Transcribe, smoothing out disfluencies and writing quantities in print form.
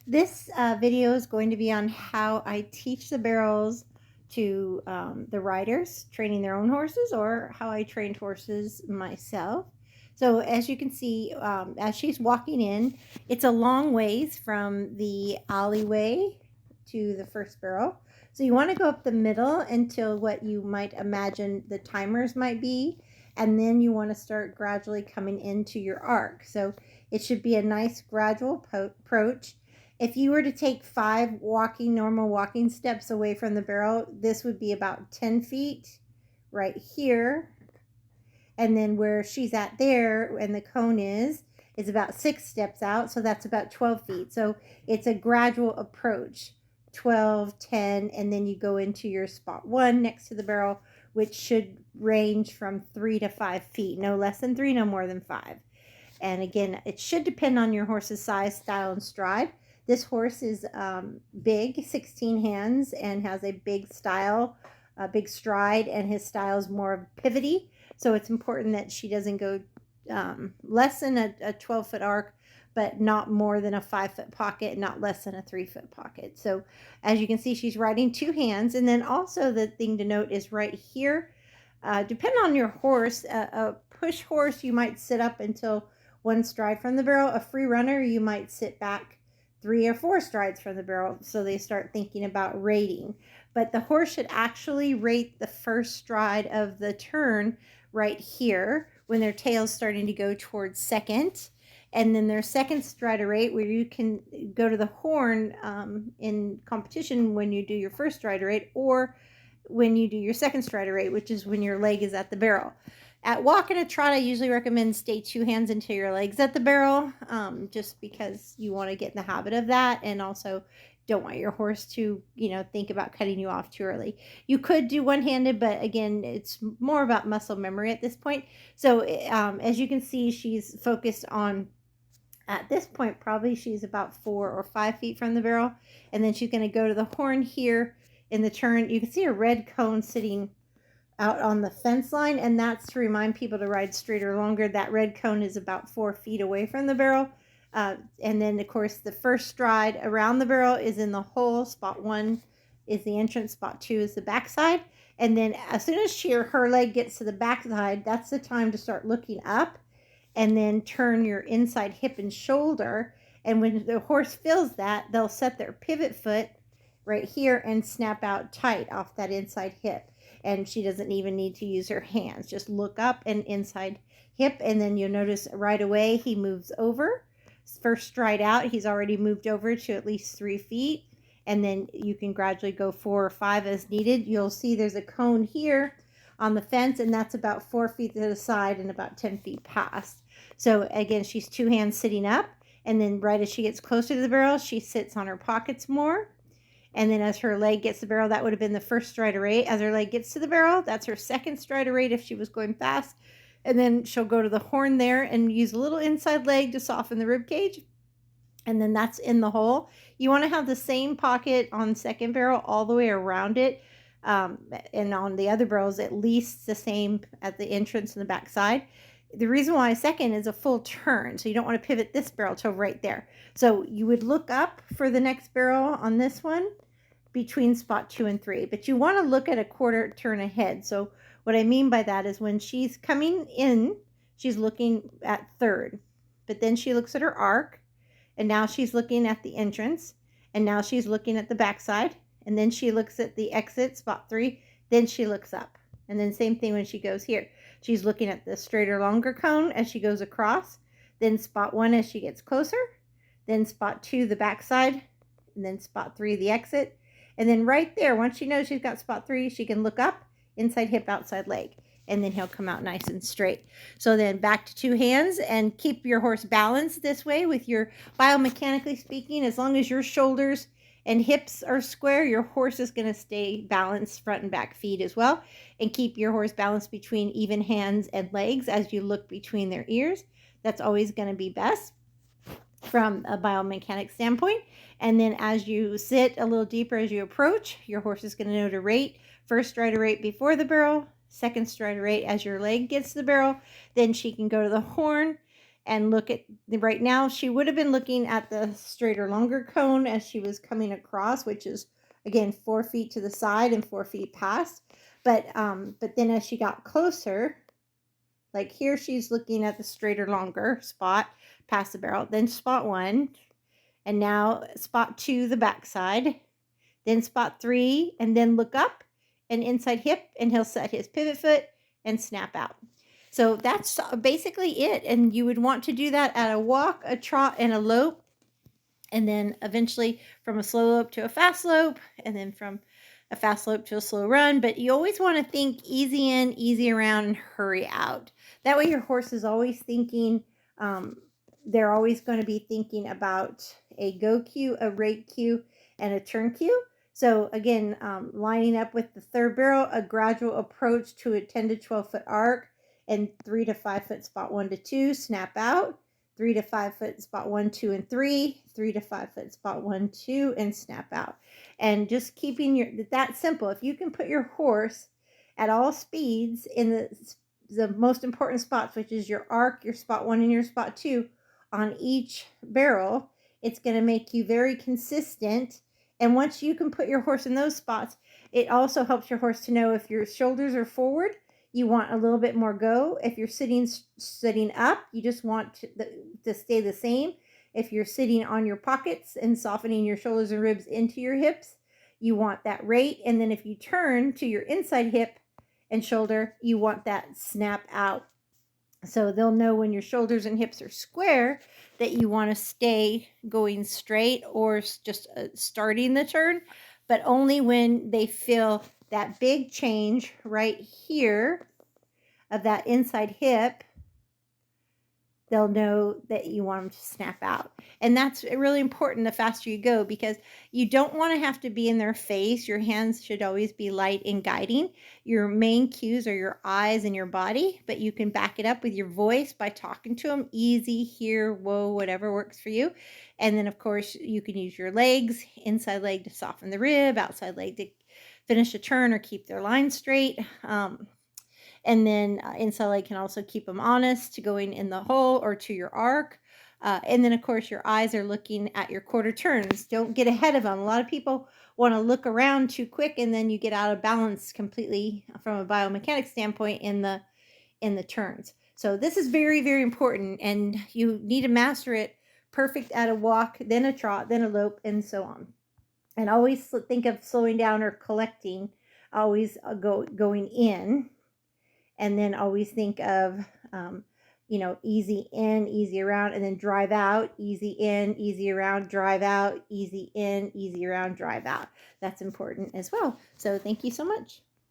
This video is going to be on how I teach the barrels to the riders training their own horses, or how I trained horses myself. So as you can see, as she's walking in, it's a long ways from the alleyway to the first barrel. So you want to go up the middle until what you might imagine the timers might be, and then you want to start gradually coming into your arc. So it should be a nice gradual approach. If you were to take 5 normal walking steps away from the barrel, this would be about 10 feet right here. And then where she's at there and the cone is about 6 steps out. So that's about 12 feet. So it's a gradual approach, 12, 10, and then you go into your spot 1 next to the barrel, which should range from 3 to 5 feet. No less than 3, no more than 5. And again, it should depend on your horse's size, style, and stride. This horse is big, 16 hands, and has a big style, a big stride, and his style is more pivoty. So it's important that she doesn't go less than a 12-foot arc, but not more than a 5-foot pocket, not less than a 3-foot pocket. So as you can see, she's riding 2 hands. And then also the thing to note is right here, depending on your horse, a push horse, you might sit up until 1 stride from the barrel. A free runner, you might sit back 3 or 4 strides from the barrel, so they start thinking about rating. But the horse should actually rate the first stride of the turn right here when their tail's starting to go towards second. And then their second stride rate, where you can go to the horn in competition when you do your first stride rate, or when you do your second stride rate, which is when your leg is at the barrel. At walk and a trot, I usually recommend stay 2 hands until your leg's at the barrel, just because you want to get in the habit of that, and also don't want your horse to, think about cutting you off too early. You could do one-handed, but again, it's more about muscle memory at this point. So as you can see, she's focused on, at this point, probably she's about 4 or 5 feet from the barrel, and then she's going to go to the horn here in the turn. You can see a red cone sitting out on the fence line, and that's to remind people to ride straighter longer. That red cone is about 4 feet away from the barrel. And then, of course, the first stride around the barrel is in the hole. Spot 1 is the entrance. Spot 2 is the backside. And then as soon as her leg gets to the backside, that's the time to start looking up, and then turn your inside hip and shoulder. And when the horse feels that, they'll set their pivot foot right here and snap out tight off that inside hip. And she doesn't even need to use her hands. Just look up and inside hip, and then you'll notice right away he moves over. First stride out, he's already moved over to at least 3 feet, and then you can gradually go 4 or 5 as needed. You'll see there's a cone here on the fence, and that's about 4 feet to the side and about 10 feet past. So again, she's 2 hands sitting up, and then right as she gets closer to the barrel, she sits on her pockets more. And then as her leg gets to the barrel, that would have been the first stride rate. As her leg gets to the barrel, that's her second stride rate if she was going fast. And then she'll go to the horn there and use a little inside leg to soften the rib cage. And then that's in the hole. You want to have the same pocket on second barrel all the way around it. And on the other barrels, at least the same at the entrance and the back side. The reason why second is a full turn, so you don't want to pivot this barrel till right there. So you would look up for the next barrel on this one between spot 2 and 3, but you want to look at a quarter turn ahead. So what I mean by that is when she's coming in, she's looking at third, but then she looks at her arc, and now she's looking at the entrance, and now she's looking at the backside, and then she looks at the exit, spot 3, then she looks up. And then same thing when she goes here. She's looking at the straighter, longer cone as she goes across, then spot 1 as she gets closer, then spot 2, the backside, and then spot 3, the exit. And then right there, once she knows she's got spot 3, she can look up, inside hip, outside leg, and then he'll come out nice and straight. So then back to 2 hands, and keep your horse balanced this way with your, biomechanically speaking, as long as your shoulders and hips are square, your horse is going to stay balanced front and back feet as well. And keep your horse balanced between even hands and legs as you look between their ears. That's always going to be best from a biomechanic standpoint. And then as you sit a little deeper as you approach, your horse is going to know to rate. First strider rate before the barrel, second strider rate as your leg gets to the barrel. Then she can go to the horn and look at right now. She would have been looking at the straighter, longer cone as she was coming across, which is again 4 feet to the side and 4 feet past. But then as she got closer, like here, she's looking at the straighter, longer spot past the barrel, then spot 1, and now spot 2, the backside, then spot 3, and then look up and inside hip, and he'll set his pivot foot and snap out. So that's basically it. And you would want to do that at a walk, a trot, and a lope, and then eventually from a slow lope to a fast lope, and then from a fast lope to a slow run. But you always want to think easy in, easy around, and hurry out. That way your horse is always thinking, they're always going to be thinking about a go cue, a rate cue, and a turn cue. So again, lining up with the third barrel, a gradual approach to a 10 to 12 foot arc, and 3 to 5 foot spot 1 to 2, snap out. 3 to 5 foot spot 1, 2, and 3, 3 to 5 foot spot 1, 2, and snap out. And just keeping that simple. If you can put your horse at all speeds in the most important spots, which is your arc, your spot 1, and your spot 2 on each barrel, it's going to make you very consistent. And once you can put your horse in those spots, it also helps your horse to know if your shoulders are forward, you want a little bit more go. If you're sitting up, you just want to stay the same. If you're sitting on your pockets and softening your shoulders and ribs into your hips, you want that rate. And then if you turn to your inside hip and shoulder, you want that snap out. So they'll know when your shoulders and hips are square that you want to stay going straight or just starting the turn, but only when they feel that big change right here of that inside hip, they'll know that you want them to snap out. And that's really important the faster you go, because you don't want to have to be in their face. Your hands should always be light and guiding. Your main cues are your eyes and your body, but you can back it up with your voice by talking to them. Easy, here, whoa, whatever works for you. And then of course you can use your legs, inside leg to soften the rib, outside leg to finish a turn or keep their line straight. And then inside leg can also keep them honest to going in the hole or to your arc. And then, of course, your eyes are looking at your quarter turns. Don't get ahead of them. A lot of people want to look around too quick, and then you get out of balance completely from a biomechanics standpoint in the turns. So this is very, very important, and you need to master it perfect at a walk, then a trot, then a lope, and so on. And always think of slowing down or collecting, always going in. And then always think of, easy in, easy around, and then drive out, easy in, easy around, drive out, easy in, easy around, drive out. That's important as well. So thank you so much.